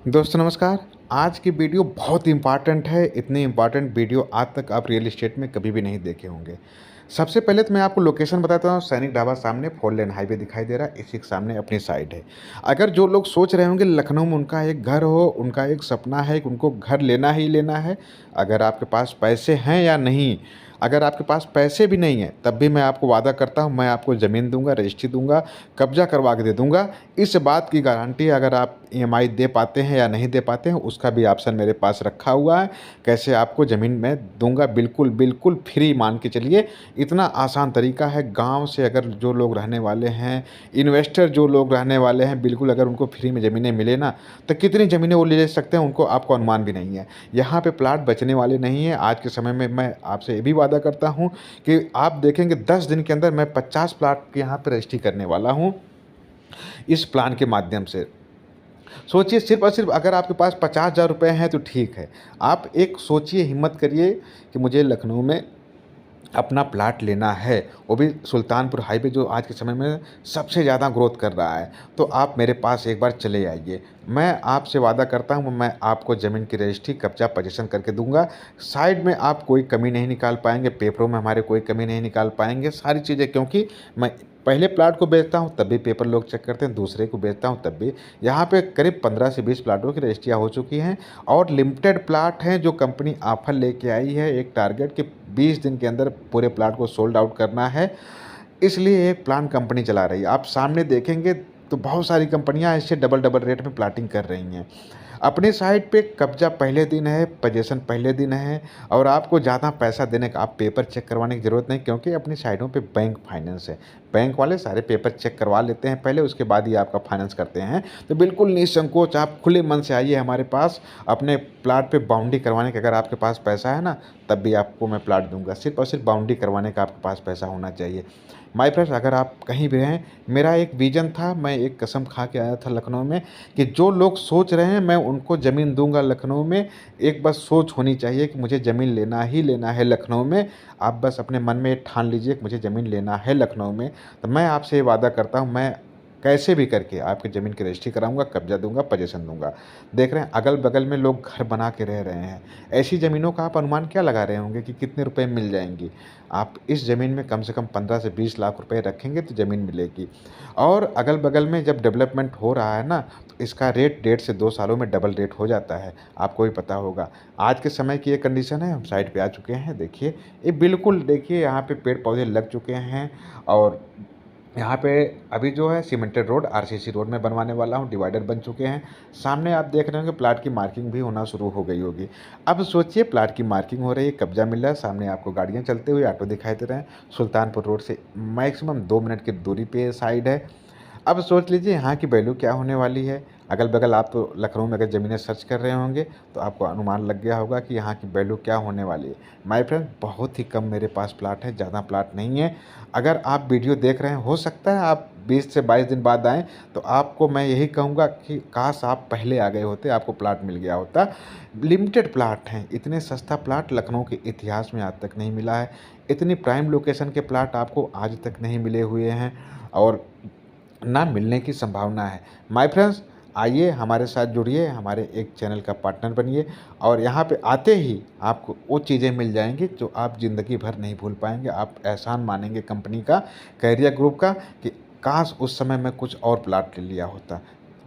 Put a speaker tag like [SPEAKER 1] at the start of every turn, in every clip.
[SPEAKER 1] दोस्तों नमस्कार। आज की वीडियो बहुत इम्पॉर्टेंट है। इतनी इम्पॉर्टेंट वीडियो आज तक आप रियल एस्टेट में कभी भी नहीं देखे होंगे। सबसे पहले तो मैं आपको लोकेशन बताता हूँ। सैनिक ढाबा सामने 4 लेन हाईवे दिखाई दे रहा है, इसी के सामने अपनी साइड है। अगर जो लोग सोच रहे होंगे लखनऊ में उनका एक घर हो, उनका एक सपना है कि उनको घर लेना ही लेना है। अगर आपके पास पैसे हैं या नहीं, अगर आपके पास पैसे भी नहीं हैं तब भी मैं आपको वादा करता हूँ, मैं आपको ज़मीन दूँगा, रजिस्ट्री दूँगा, कब्ज़ा करवा के दे दूँगा। इस बात की गारंटी अगर आप ईएमआई दे पाते हैं या नहीं दे पाते हैं, उसका भी ऑप्शन मेरे पास रखा हुआ है। कैसे आपको ज़मीन मैं दूँगा, बिल्कुल, बिल्कुल फ्री मान के चलिए। इतना आसान तरीका है। गाँव से अगर जो लोग रहने वाले हैं, इन्वेस्टर जो लोग रहने वाले हैं, बिल्कुल अगर उनको फ्री में ज़मीनें मिले ना, तो कितनी ज़मीनें वो ले सकते हैं, उनको आपको अनुमान भी नहीं है। यहाँ पे प्लाट बचने वाले नहीं हैं। आज के समय में मैं आपसे ये भी वादा करता हूँ कि आप देखेंगे 10 दिन के अंदर मैं 50 प्लाट के यहाँ पे रजिस्ट्री करने वाला हूँ, इस प्लान के माध्यम से। सोचिए सिर्फ़ और सिर्फ़ अगर आपके पास 50,000 रुपए हैं तो ठीक है। आप एक सोचिए, हिम्मत करिए कि मुझे लखनऊ में अपना प्लाट लेना है, वो भी सुल्तानपुर हाईवे जो आज के समय में सबसे ज़्यादा ग्रोथ कर रहा है। तो आप मेरे पास एक बार चले आइए। मैं आपसे वादा करता हूँ, मैं आपको ज़मीन की रजिस्ट्री, कब्ज़ा, पोजीशन करके दूँगा। साइड में आप कोई कमी नहीं निकाल पाएँगे, पेपरों में हमारे कोई कमी नहीं निकाल पाएँगे। सारी चीज़ें, क्योंकि मैं पहले प्लाट को बेचता हूँ तब भी पेपर लोग चेक करते हैं, दूसरे को बेचता हूँ तब भी। यहाँ पे करीब 15 से 20 प्लाटों की रजिस्ट्रियाँ हो चुकी हैं और लिमिटेड प्लाट हैं जो कंपनी ऑफ़र लेके आई है, एक टारगेट कि 20 दिन के अंदर पूरे प्लाट को सोल्ड आउट करना है। इसलिए एक प्लान कंपनी चला रही है। आप सामने देखेंगे तो बहुत सारी कंपनियां इससे डबल डबल रेट में प्लाटिंग कर रही हैं। अपने साइट पे कब्जा पहले दिन है, पोजीशन पहले दिन है और आपको ज़्यादा पैसा देने का, आप पेपर चेक करवाने की ज़रूरत नहीं, क्योंकि अपनी साइटों पे बैंक फाइनेंस है। बैंक वाले सारे पेपर चेक करवा लेते हैं पहले, उसके बाद ही आपका फाइनेंस करते हैं। तो बिल्कुल निसंकोच आप खुले मन से आइए हमारे पास अपने प्लाट पे बाउंड्री करवाने का। अगर आपके पास पैसा है ना, तब भी आपको मैं प्लाट दूंगा। सिर्फ और सिर्फ बाउंड्री करवाने का आपके पास पैसा होना चाहिए। माय फ्रेंड्स, अगर आप कहीं भी रहें, मेरा एक विज़न था, मैं एक कसम खा के आया था लखनऊ में कि जो लोग सोच रहे हैं मैं उनको ज़मीन दूंगा लखनऊ में। एक बस सोच होनी चाहिए कि मुझे ज़मीन लेना ही लेना है लखनऊ में। आप बस अपने मन में ठान लीजिए कि मुझे ज़मीन लेना है लखनऊ में। तो मैं आपसे ये वादा करता हूँ, मैं कैसे भी करके आपकी ज़मीन की रजिस्ट्री कराऊंगा, कब्जा दूंगा, पोजीशन दूंगा। देख रहे हैं अगल बगल में लोग घर बना के रह रहे हैं। ऐसी ज़मीनों का आप अनुमान क्या लगा रहे होंगे कि कितने रुपए मिल जाएंगी। आप इस ज़मीन में कम से कम 15 से 20 लाख रुपए रखेंगे तो ज़मीन मिलेगी। और अगल बगल में जब डेवलपमेंट हो रहा है ना, तो इसका रेट 1.5 से 2 सालों में डबल रेट हो जाता है, आपको भी पता होगा। आज के समय की ये कंडीशन है। हम साइट पे आ चुके हैं, देखिए ये बिल्कुल, देखिए यहाँ पे पेड़ पौधे लग चुके हैं और यहाँ पे अभी जो है सीमेंटेड रोड, आरसीसी रोड में बनवाने वाला हूँ, डिवाइडर बन चुके हैं। सामने आप देख रहे होंगे प्लाट की मार्किंग भी होना शुरू हो गई होगी। अब सोचिए प्लाट की मार्किंग हो रही है, कब्जा मिल रहा है, सामने आपको गाड़ियाँ चलते हुए, ऑटो दिखाई दे रहे हैं। सुल्तानपुर रोड से मैक्सिमम 2 मिनट की दूरी पे साइड है। अब सोच लीजिए यहाँ की वैल्यू क्या होने वाली है। अगल बगल आप तो लखनऊ में अगर ज़मीनें सर्च कर रहे होंगे तो आपको अनुमान लग गया होगा कि यहाँ की वैल्यू क्या होने वाली है। माय फ्रेंड, बहुत ही कम मेरे पास प्लाट है, ज़्यादा प्लाट नहीं है। अगर आप वीडियो देख रहे हैं, हो सकता है आप 20 से 22 दिन बाद आएँ, तो आपको मैं यही कहूँगा कि काश आप पहले आ गए होते, आपको प्लाट मिल गया होता। लिमिटेड प्लाट हैं, इतने सस्ता प्लाट लखनऊ के इतिहास में आज तक नहीं मिला है। इतनी प्राइम लोकेशन के प्लाट आपको आज तक नहीं मिले हुए हैं और ना मिलने की संभावना है। माय फ्रेंड्स, आइए हमारे साथ जुड़िए, हमारे एक चैनल का पार्टनर बनिए और यहाँ पे आते ही आपको वो चीज़ें मिल जाएंगी जो आप ज़िंदगी भर नहीं भूल पाएंगे। आप एहसान मानेंगे कंपनी का, कैरियर ग्रुप का, कि काश उस समय मैं कुछ और प्लाट ले लिया होता।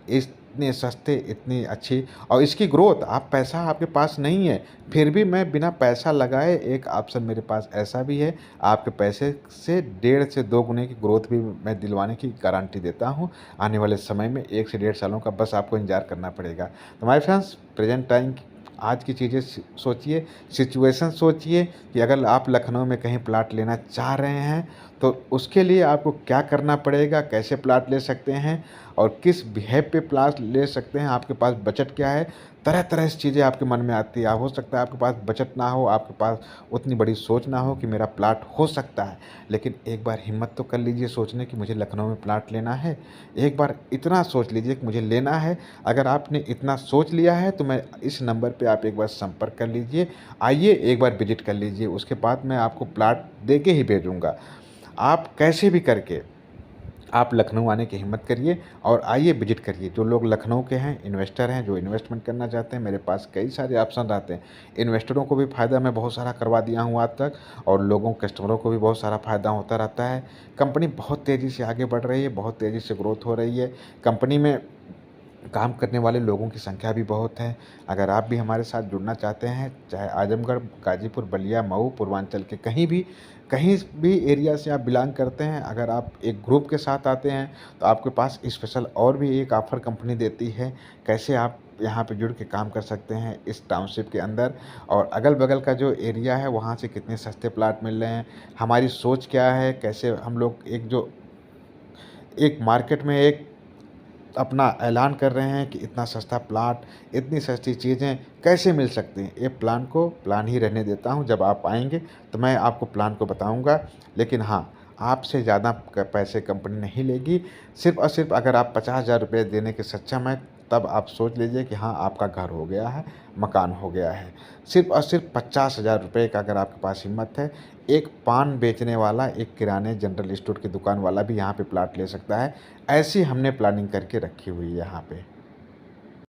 [SPEAKER 1] इतने सस्ते, इतनी अच्छी, और इसकी ग्रोथ, आप पैसा आपके पास नहीं है फिर भी मैं बिना पैसा लगाए एक ऑप्शन मेरे पास ऐसा भी है, आपके पैसे से 1.5 से 2 गुने की ग्रोथ भी मैं दिलवाने की गारंटी देता हूँ। आने वाले समय में 1 से 1.5 सालों का बस आपको इंतजार करना पड़ेगा। तो माय फ्रेंड्स, प्रेजेंट टाइम आज की चीज़ें सोचिए, सिचुएशन सोचिए कि अगर आप लखनऊ में कहीं प्लाट लेना चाह रहे हैं तो उसके लिए आपको क्या करना पड़ेगा, कैसे प्लाट ले सकते हैं और किस बिहेव पे प्लाट ले सकते हैं, आपके पास बजट क्या है। तरह तरह से चीज़ें आपके मन में आती है। हो सकता है आपके पास बजट ना हो, आपके पास उतनी बड़ी सोच ना हो कि मेरा प्लाट हो सकता है, लेकिन एक बार हिम्मत तो कर लीजिए सोचने की मुझे लखनऊ में प्लाट लेना है। एक बार इतना सोच लीजिए कि मुझे लेना है। अगर आपने इतना सोच लिया है तो मैं इस नंबर पे आप एक बार संपर्क कर लीजिए, आइए एक बार विजिट कर लीजिए, उसके बाद मैं आपको प्लाट दे के ही भेजूँगा। आप कैसे भी करके आप लखनऊ आने की हिम्मत करिए और आइए विज़िट करिए। जो लोग लखनऊ के हैं, इन्वेस्टर हैं, जो इन्वेस्टमेंट करना चाहते हैं, मेरे पास कई सारे ऑप्शन रहते हैं। इन्वेस्टरों को भी फ़ायदा मैं बहुत सारा करवा दिया हूँ आज तक और लोगों कस्टमरों को भी बहुत सारा फ़ायदा होता रहता है। कंपनी बहुत तेज़ी से आगे बढ़ रही है, बहुत तेज़ी से ग्रोथ हो रही है। कंपनी में काम करने वाले लोगों की संख्या भी बहुत है। अगर आप भी हमारे साथ जुड़ना चाहते हैं, चाहे आजमगढ़, गाज़ीपुर, बलिया, मऊ, पूर्वांचल के कहीं भी एरिया से आप बिलॉन्ग करते हैं, अगर आप एक ग्रुप के साथ आते हैं, तो आपके पास स्पेशल और भी एक ऑफ़र कंपनी देती है, कैसे आप यहाँ पे जुड़ के काम कर सकते हैं इस टाउनशिप के अंदर और अगल-बगल का जो एरिया है, वहाँ से कितने सस्ते प्लॉट मिल रहे हैं, हमारी सोच क्या है, कैसे हम लोग एक मार्केट में एक अपना ऐलान कर रहे हैं कि इतना सस्ता प्लाट, इतनी सस्ती चीज़ें कैसे मिल सकती हैं। ये प्लान को प्लान ही रहने देता हूँ, जब आप आएँगे तो मैं आपको प्लान को बताऊँगा। लेकिन हाँ, आपसे ज़्यादा क पैसे कंपनी नहीं लेगी। सिर्फ़ और सिर्फ़ अगर आप 50,000 रुपए देने के सक्षम हैं, तब आप सोच लीजिए कि हाँ, आपका घर हो गया है, मकान हो गया है। सिर्फ़ और सिर्फ़ 50,000 रुपए का अगर आपके पास हिम्मत है, एक पान बेचने वाला, एक किराने जनरल स्टोर की दुकान वाला भी यहाँ पे प्लाट ले सकता है। ऐसी हमने प्लानिंग करके रखी हुई है यहाँ पे।